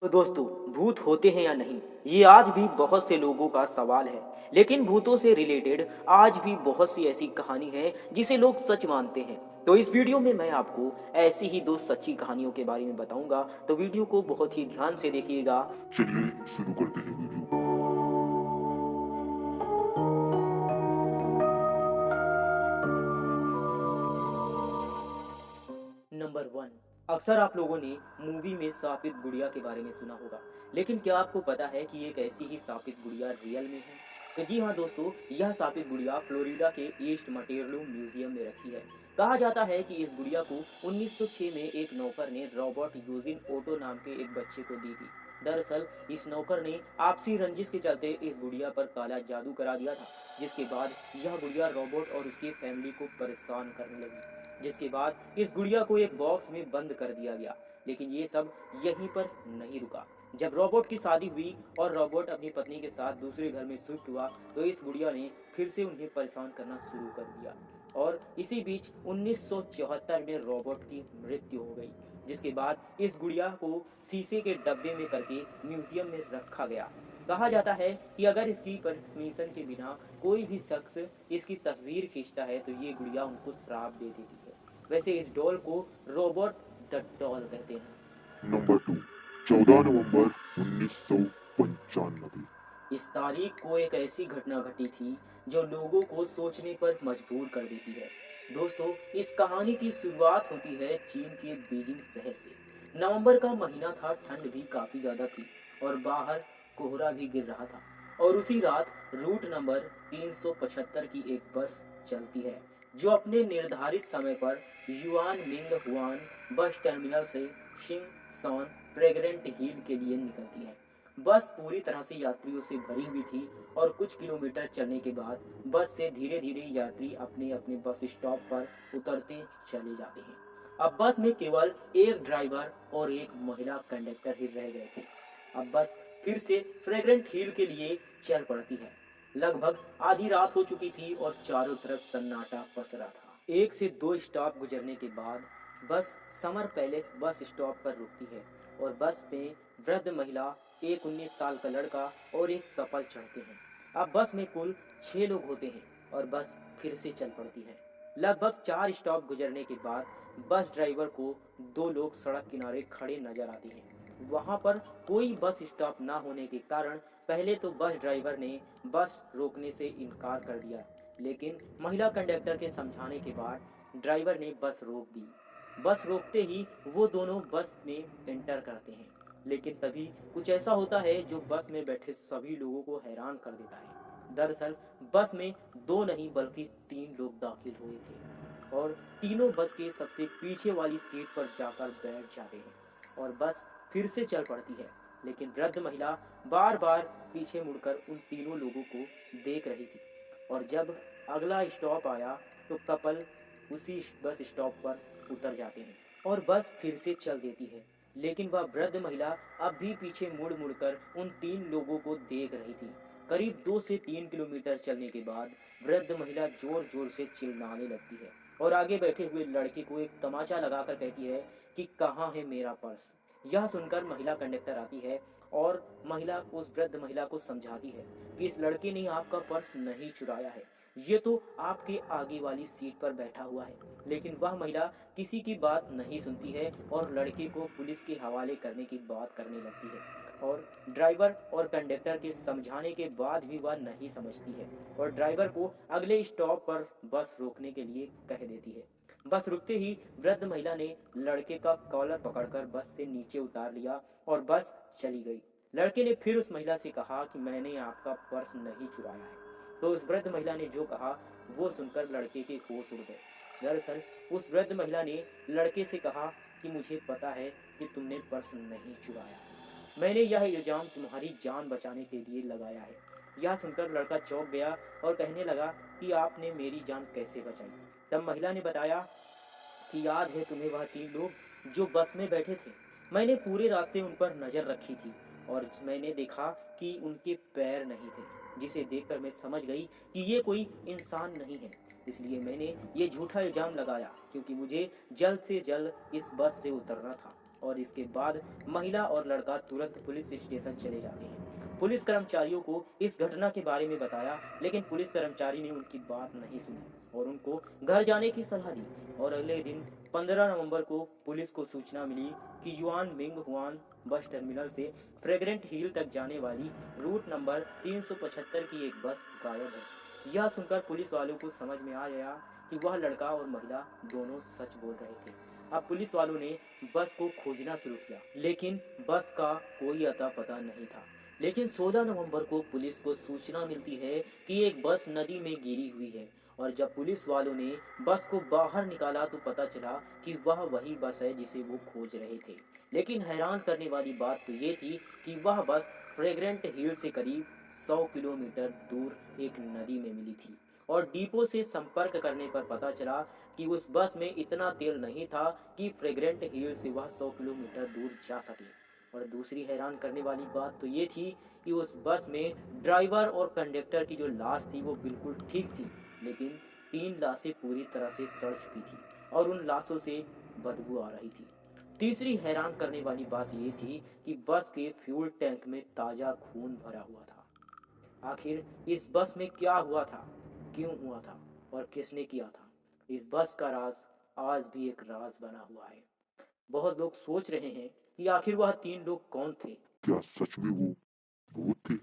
तो दोस्तों, भूत होते हैं या नहीं, ये आज भी बहुत से लोगों का सवाल है। लेकिन भूतों से रिलेटेड आज भी बहुत सी ऐसी कहानी है जिसे लोग सच मानते हैं। तो इस वीडियो में मैं आपको ऐसी ही दो सच्ची कहानियों के बारे में बताऊंगा। तो वीडियो को बहुत ही ध्यान से देखिएगा। चलिए शुरू करते हैं वीडियो। Number one. अक्सर आप लोगों ने मूवी में शापित गुड़िया के बारे में सुना होगा, लेकिन क्या आपको पता है कि एक ऐसी ही शापित गुड़िया रियल में है? तो जी हाँ दोस्तों, यह शापित गुड़िया फ्लोरिडा के ईस्ट मटेरलो म्यूजियम में रखी है। कहा जाता है कि इस गुड़िया को 1906 में एक नौकर ने रॉबर्ट यूजिन ओटो नाम के एक बच्चे को दी थी। दरअसल इस नौकर ने आपसी रंजिश के चलते इस गुड़िया पर काला जादू करा दिया था, जिसके बाद यह गुड़िया रॉबर्ट और उसकी फैमिली को परेशान करने लगी। जिसके बाद इस गुड़िया को एक बॉक्स में बंद कर दिया गया। लेकिन ये सब यहीं पर नहीं रुका। जब रॉबर्ट की शादी हुई और रॉबर्ट अपनी पत्नी के साथ दूसरे घर में शिफ्ट हुआ, तो इस गुड़िया ने फिर से उन्हें परेशान करना शुरू कर दिया। और इसी बीच 1974 में रॉबर्ट की मृत्यु हो गई, जिसके बाद इस गुड़िया को शीशे के डब्बे में करके म्यूजियम में रखा गया। कहा जाता है कि अगर इसकी परमिशन के बिना कोई भी शख्स इसकी तस्वीर खींचता है तो ये गुड़िया उनको श्राप दे देती है। वैसे इस डॉल को रोबोट द डॉल कहते हैं। नंबर 2, 14 नवंबर 1995। इस तारीख को एक ऐसी घटना घटी थी जो लोगों को सोचने पर मजबूर कर देती है। दोस्तों, इस कहानी की शुरुआत होती है चीन के बीजिंग शहर से। नवंबर का महीना था, ठंड भी काफी ज्यादा थी और बाहर कोहरा भी गिर रहा था। और उसी रात रूट नंबर 375 की एक बस चलती है, जो अपने निर्धारित समय पर yuan Ming Hwan bus terminal से शिंग सॉन फ्रेग्रेंट हिल के लिए निकलती है। बस पूरी तरह से यात्रियों से भरी हुई थी और कुछ किलोमीटर चलने के बाद बस से धीरे धीरे यात्री अपने अपने बस स्टॉप पर उतरते चले जाते हैं। अब बस में केवल एक ड्राइवर और एक महिला कंडक्टर ही रह गए थे। अब बस फिर से फ्रेग्रेंट हिल के लिए चल पड़ती है। लगभग आधी रात हो चुकी थी और चारों तरफ सन्नाटा पसरा था। एक से दो स्टॉप गुजरने के बाद बस समर पैलेस बस स्टॉप पर रुकती है और बस में वृद्ध महिला, एक 19 साल का लड़का और एक कपल चढ़ते हैं। अब बस में कुल 6 लोग होते हैं और बस फिर से चल पड़ती है। लगभग 4 स्टॉप गुजरने के बाद बस ड्राइवर को दो लोग सड़क किनारे खड़े नजर आते हैं। वहां पर कोई बस स्टॉप ना होने के कारण पहले तो बस ड्राइवर ने बस रोकने से इनकार कर दिया, लेकिन महिला कंडक्टर के समझाने के बाद ड्राइवर ने बस रोक दी। बस रोकते ही वो दोनों बस में एंटर करते हैं, लेकिन तभी कुछ ऐसा होता है जो बस में बैठे सभी लोगों को हैरान कर देता है। दरअसल बस में दो नहीं बल्कि 3 लोग दाखिल हुए थे और तीनों बस के सबसे पीछे वाली सीट पर जाकर बैठ जाते हैं और बस फिर से चल पड़ती है। लेकिन वृद्ध महिला बार बार पीछे मुड़कर उन तीनों लोगों को देख रही थी और जब अगला स्टॉप आया तो कपल उसी बस स्टॉप पर उतर जाते हैं और बस फिर से चल देती है। लेकिन वह वृद्ध महिला अब भी पीछे मुड़ मुड़कर उन 3 लोगों को देख रही थी। करीब 2 से 3 किलोमीटर चलने के बाद वृद्ध महिला जोर जोर से चिल्लाने लगती है और आगे बैठे हुए लड़के को एक तमाचा लगाकर कहती है कि कहाँ है मेरा पर्स। यह सुनकर महिला कंडक्टर आती है और महिला उस वृद्ध महिला को समझाती है कि इस लड़के ने आपका पर्स नहीं चुराया है, ये तो आपके आगे वाली सीट पर बैठा हुआ है। लेकिन वह महिला किसी की बात नहीं सुनती है और लड़के को पुलिस के हवाले करने की बात करने लगती है। और ड्राइवर और कंडक्टर के समझाने के बाद भी वह नहीं समझती है और ड्राइवर को अगले स्टॉप पर बस रोकने के लिए कह देती है। बस रुकते ही वृद्ध महिला ने लड़के का कॉलर पकड़कर बस से नीचे उतार लिया और बस चली गई। लड़के ने फिर उस महिला से कहा कि मैंने आपका पर्स नहीं चुराया है। तो उस वृद्ध महिला ने जो कहा वो सुनकर लड़के के होश उड़ गए। दरअसल उस वृद्ध महिला ने लड़के से कहा कि मुझे पता है कि तुमने पर्स नहीं चुराया, मैंने यह इल्जाम तुम्हारी जान बचाने के लिए लगाया है। यह सुनकर लड़का चौंक गया और कहने लगा कि आपने मेरी जान कैसे बचाई। तब महिला ने बताया कि याद है तुम्हें वह 3 लोग जो बस में बैठे थे, मैंने पूरे रास्ते उन पर नजर रखी थी और मैंने देखा कि उनके पैर नहीं थे, जिसे देखकर मैं समझ गई कि ये कोई इंसान नहीं है। इसलिए मैंने ये झूठा इल्जाम लगाया क्योंकि मुझे जल्द से जल्द इस बस से उतरना था और इसके बाद महिला और लड़का तुरंत पुलिस स्टेशन चले जाते हैं। पुलिस कर्मचारियों को इस घटना के बारे में बताया, लेकिन पुलिस कर्मचारी ने उनकी बात नहीं सुनी और उनको घर जाने की सलाह दी। और अगले दिन 15 नवंबर को पुलिस को सूचना मिली कि yuan Ming Hwan bus terminal से फ्रेग्रेंट हिल तक जाने वाली रूट नंबर 375 की एक बस गायब है। यह सुनकर पुलिस वालों को समझ में आ गया कि वह लड़का और महिला दोनों सच बोल रहे थे। अब पुलिस वालों ने बस को खोजना शुरू किया, लेकिन बस का कोई अता पता नहीं था। लेकिन 16 नवंबर को पुलिस को सूचना मिलती है कि एक बस नदी में गिरी हुई है। और जब पुलिस वालों ने बस को बाहर निकाला तो पता चला कि वह वही बस है जिसे वो खोज रहे थे। लेकिन हैरान करने वाली बात तो ये थी कि वह बस फ्रेग्रेंट हिल से करीब 100 किलोमीटर दूर एक नदी में मिली थी। और डिपो से संपर्क करने पर पता चला कि उस बस में इतना तेल नहीं था कि फ्रेग्रेंट हिल से वह 100 किलोमीटर दूर जा सके। और दूसरी हैरान करने वाली बात तो ये थी कि उस बस में ड्राइवर और कंडक्टर की जो लाश थी वो बिल्कुल ठीक थी, लेकिन 3 लाशें पूरी तरह से सड़ चुकी थी और उन लाशों से बदबू आ रही थी। तीसरी हैरान करने वाली बात ये थी कि बस के फ्यूल टैंक में ताजा खून भरा हुआ था। आखिर इस बस में क्या हुआ था, क्यों हुआ था और किसने किया था? इस बस का राज आज भी एक राज बना हुआ है। बहुत लोग सोच रहे हैं कि आखिर वह 3 लोग कौन थे। क्या सच में वो भूत थे?